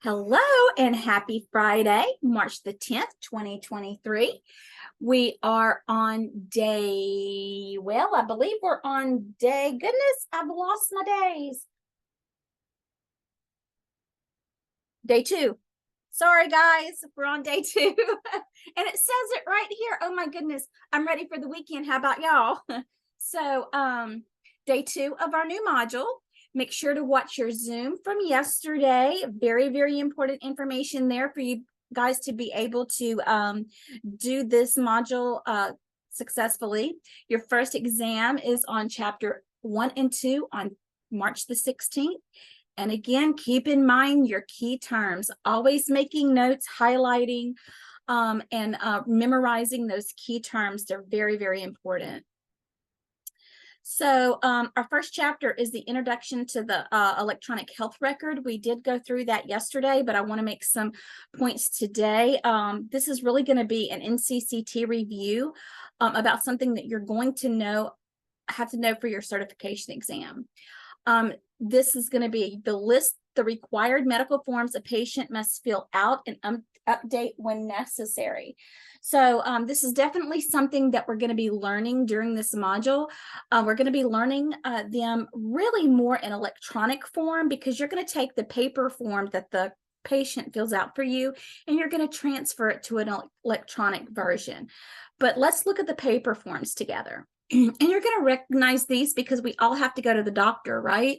Hello and happy Friday, March the 10th, 2023. We are on I believe we're on goodness, I've lost my days. Day 2. Sorry, guys, we're on day 2. And it says it right here. Oh my goodness, I'm ready for the weekend. How about y'all? So, day 2 of our new module. Make sure to watch your Zoom from yesterday. Very, very important information there for you guys to be able to do this module successfully. Your first exam is on chapter 1 and 2 on March the 16th. And again, keep in mind your key terms, always making notes, highlighting, and memorizing those key terms. They're very, very important. So our first chapter is the introduction to the electronic health record. We did go through that yesterday, but I want to make some points today. This is really going to be an NCCT review about something that you're going to have to know for your certification exam. This is going to be the required medical forms a patient must fill out and update when necessary. So this is definitely something that we're going to be learning during this module. We're going to be learning them really more in electronic form, because you're going to take the paper form that the patient fills out for you and you're going to transfer it to an electronic version. But let's look at the paper forms together. And you're going to recognize these because we all have to go to the doctor, right?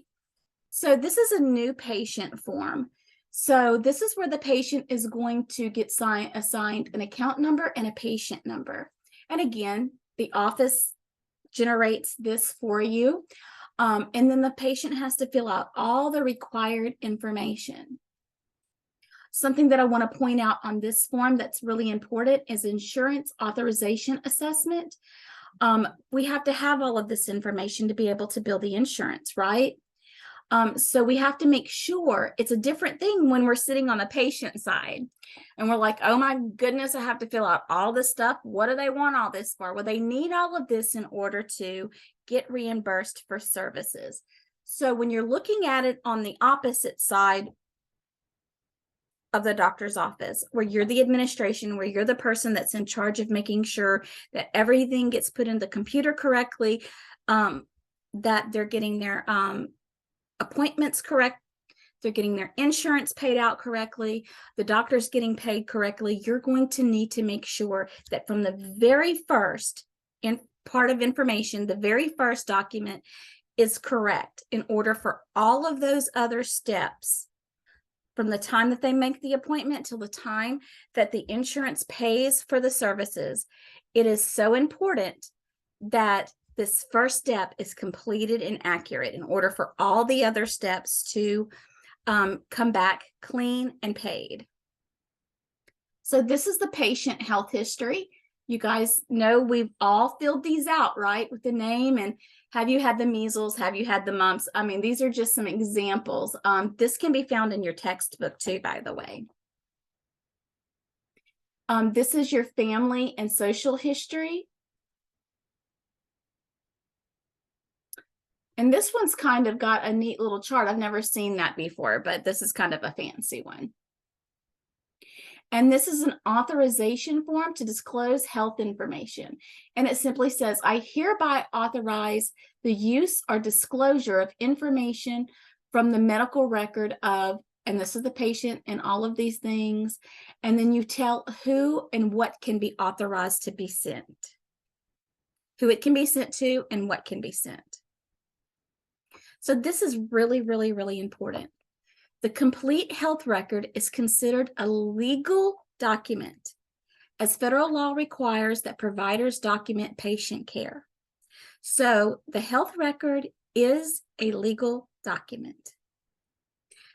So this is a new patient form. So this is where the patient is going to get assigned an account number and a patient number. And again, the office generates this for you. And then the patient has to fill out all the required information. Something that I want to point out on this form that's really important is insurance authorization assessment. We have to have all of this information to be able to bill the insurance, right? So we have to make sure. It's a different thing when we're sitting on the patient side and we're like, oh my goodness, I have to fill out all this stuff. What do they want all this for? Well, they need all of this in order to get reimbursed for services. So when you're looking at it on the opposite side of the doctor's office, where you're the administration, where you're the person that's in charge of making sure that everything gets put in the computer correctly, that they're getting their appointments correct, they're getting their insurance paid out correctly, the doctor's getting paid correctly, you're going to need to make sure that from the very first part of information, the very first document is correct in order for all of those other steps, from the time that they make the appointment till the time that the insurance pays for the services. It is so important that this first step is completed and accurate in order for all the other steps to come back clean and paid. So this is the patient health history. You guys know we've all filled these out, right? With the name and have you had the measles? Have you had the mumps? I mean, these are just some examples. This can be found in your textbook too, by the way. This is your family and social history. And this one's kind of got a neat little chart. I've never seen that before, but this is kind of a fancy one. And this is an authorization form to disclose health information. And it simply says, I hereby authorize the use or disclosure of information from the medical record of, and this is the patient and all of these things. And then you tell who and what can be authorized to be sent, who it can be sent to and what can be sent. So this is really, really, really important. The complete health record is considered a legal document, as federal law requires that providers document patient care. So the health record is a legal document.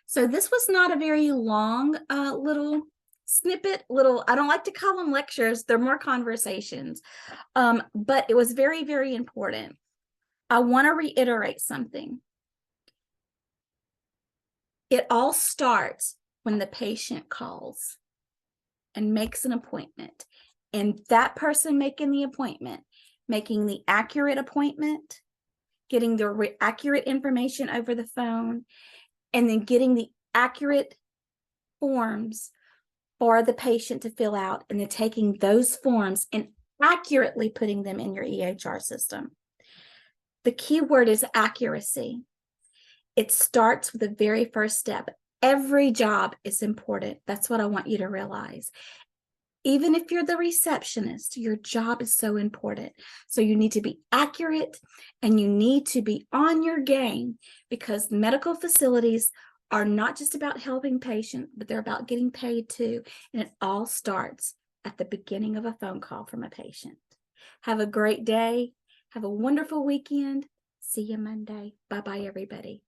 So this was not a very long little snippet, I don't like to call them lectures, they're more conversations, but it was very, very important. I want to reiterate something. It all starts when the patient calls and makes an appointment. And that person making the appointment, making the accurate appointment, getting the accurate information over the phone, and then getting the accurate forms for the patient to fill out, and then taking those forms and accurately putting them in your EHR system. The key word is accuracy. It starts with the very first step. Every job is important. That's what I want you to realize. Even if you're the receptionist, your job is so important. So you need to be accurate and you need to be on your game, because medical facilities are not just about helping patients, but they're about getting paid too. And it all starts at the beginning of a phone call from a patient. Have a great day. Have a wonderful weekend. See you Monday. Bye-bye, everybody.